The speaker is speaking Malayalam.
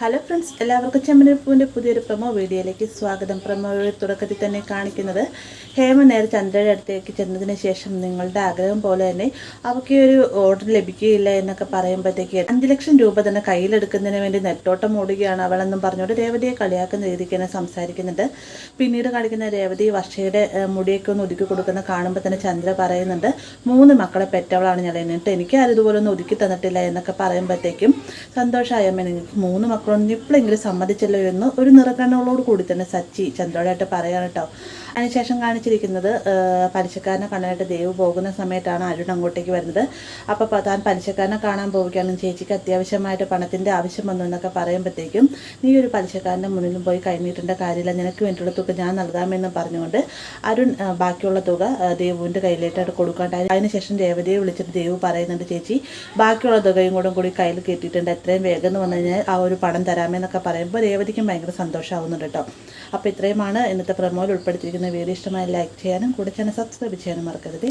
ഹലോ ഫ്രണ്ട്സ്, എല്ലാവർക്കും ചെമ്മനപ്പൂവിൻ്റെ പുതിയൊരു പ്രൊമോ വീഡിയോയിലേക്ക് സ്വാഗതം. പ്രൊമോയുടെ തുടക്കത്തിൽ തന്നെ കാണിക്കുന്നത് ഹേമ നേരെ ചന്ദ്രയുടെ അടുത്തേക്ക് ചെന്നതിന് ശേഷം നിങ്ങളുടെ ആഗ്രഹം പോലെ തന്നെ അവർക്ക് ഒരു ഓർഡർ ലഭിക്കുകയില്ല എന്നൊക്കെ പറയുമ്പോഴത്തേക്ക് 5 ലക്ഷം രൂപ തന്നെ കയ്യിലെടുക്കുന്നതിന് വേണ്ടി നെട്ടോട്ടം ഓടുകയാണ് അവളെന്നും പറഞ്ഞുകൊണ്ട് രേവതിയെ കളിയാക്കുന്ന രീതിക്ക് തന്നെ സംസാരിക്കുന്നുണ്ട്. പിന്നീട് കാണിക്കുന്ന രേവതി വർഷയുടെ മുടിയൊക്കെ ഒന്ന് ഒതുക്കി കൊടുക്കുന്ന കാണുമ്പോൾ തന്നെ ചന്ദ്ര പറയുന്നുണ്ട്, 3 മക്കളെ പെറ്റവളാണ് ഞാൻ, എന്നിട്ട് എനിക്ക് ആരും ഇതുപോലെ ഒന്നും ഒതുക്കി തന്നിട്ടില്ല എന്നൊക്കെ പറയുമ്പോഴത്തേക്കും സന്തോഷമായമ്മ, നിങ്ങൾക്ക് 3 മക്കളൊന്നും ഇപ്പോഴെങ്കിലും സമ്മതിച്ചല്ലോ എന്ന് ഒരു നിറക്കണ്ണുകളോട് കൂടി തന്നെ സച്ചി ചന്ദ്രയോടായിട്ട് പറയാൻ കേട്ടോ. അതിനുശേഷം കാണിച്ചിരിക്കുന്നത് പലിശക്കാരനെ കാണാനായിട്ട് ദേവ് പോകുന്ന സമയത്താണ് അരുൺ അങ്ങോട്ടേക്ക് വരുന്നത്. അപ്പോൾ താൻ പലിശക്കാരനെ കാണാൻ പോവുകയാണ്, ചേച്ചിക്ക് അത്യാവശ്യമായിട്ട് പണത്തിൻ്റെ ആവശ്യം വന്നു എന്നൊക്കെ പറയുമ്പോഴത്തേക്കും നീ ഒരു പലിശക്കാരൻ്റെ മുന്നിലും പോയി കൈനീട്ടേണ്ട കാര്യമില്ല, നിനക്ക് വേണ്ടിയുള്ള തുക ഞാൻ നൽകാമെന്ന് പറഞ്ഞുകൊണ്ട് അരുൺ ബാക്കിയുള്ള തുക ദേവുവിൻ്റെ കയ്യിലേട്ടായിട്ട് കൊടുക്കാണ്ട് അതിനുശേഷം രേവതിയെ വിളിച്ചിട്ട് ദേവ് പറയുന്നുണ്ട്, ചേച്ചി ബാക്കിയുള്ള തുകയും കൂടി കയ്യിൽ കെട്ടിയിട്ടുണ്ട്, എത്രയും വേഗം എന്ന് വന്നു കഴിഞ്ഞാൽ ആ ഒരു പണം തരാമെന്നൊക്കെ പറയുമ്പോൾ രേവതിക്കും ഭയങ്കര സന്തോഷമാവുന്നുണ്ട് കേട്ടോ. അപ്പോൾ ഇത്രയുമാണ് ഇന്നത്തെ പ്രൊമോയിൽ ഉൾപ്പെടുത്തിയിരിക്കുന്ന വീഡിയോ. ഇഷ്ടമായി ലൈക്ക് ചെയ്യാനും കൂടെ ചാനൽ സബ്സ്ക്രൈബ് ചെയ്യാനും മറക്കരുത്.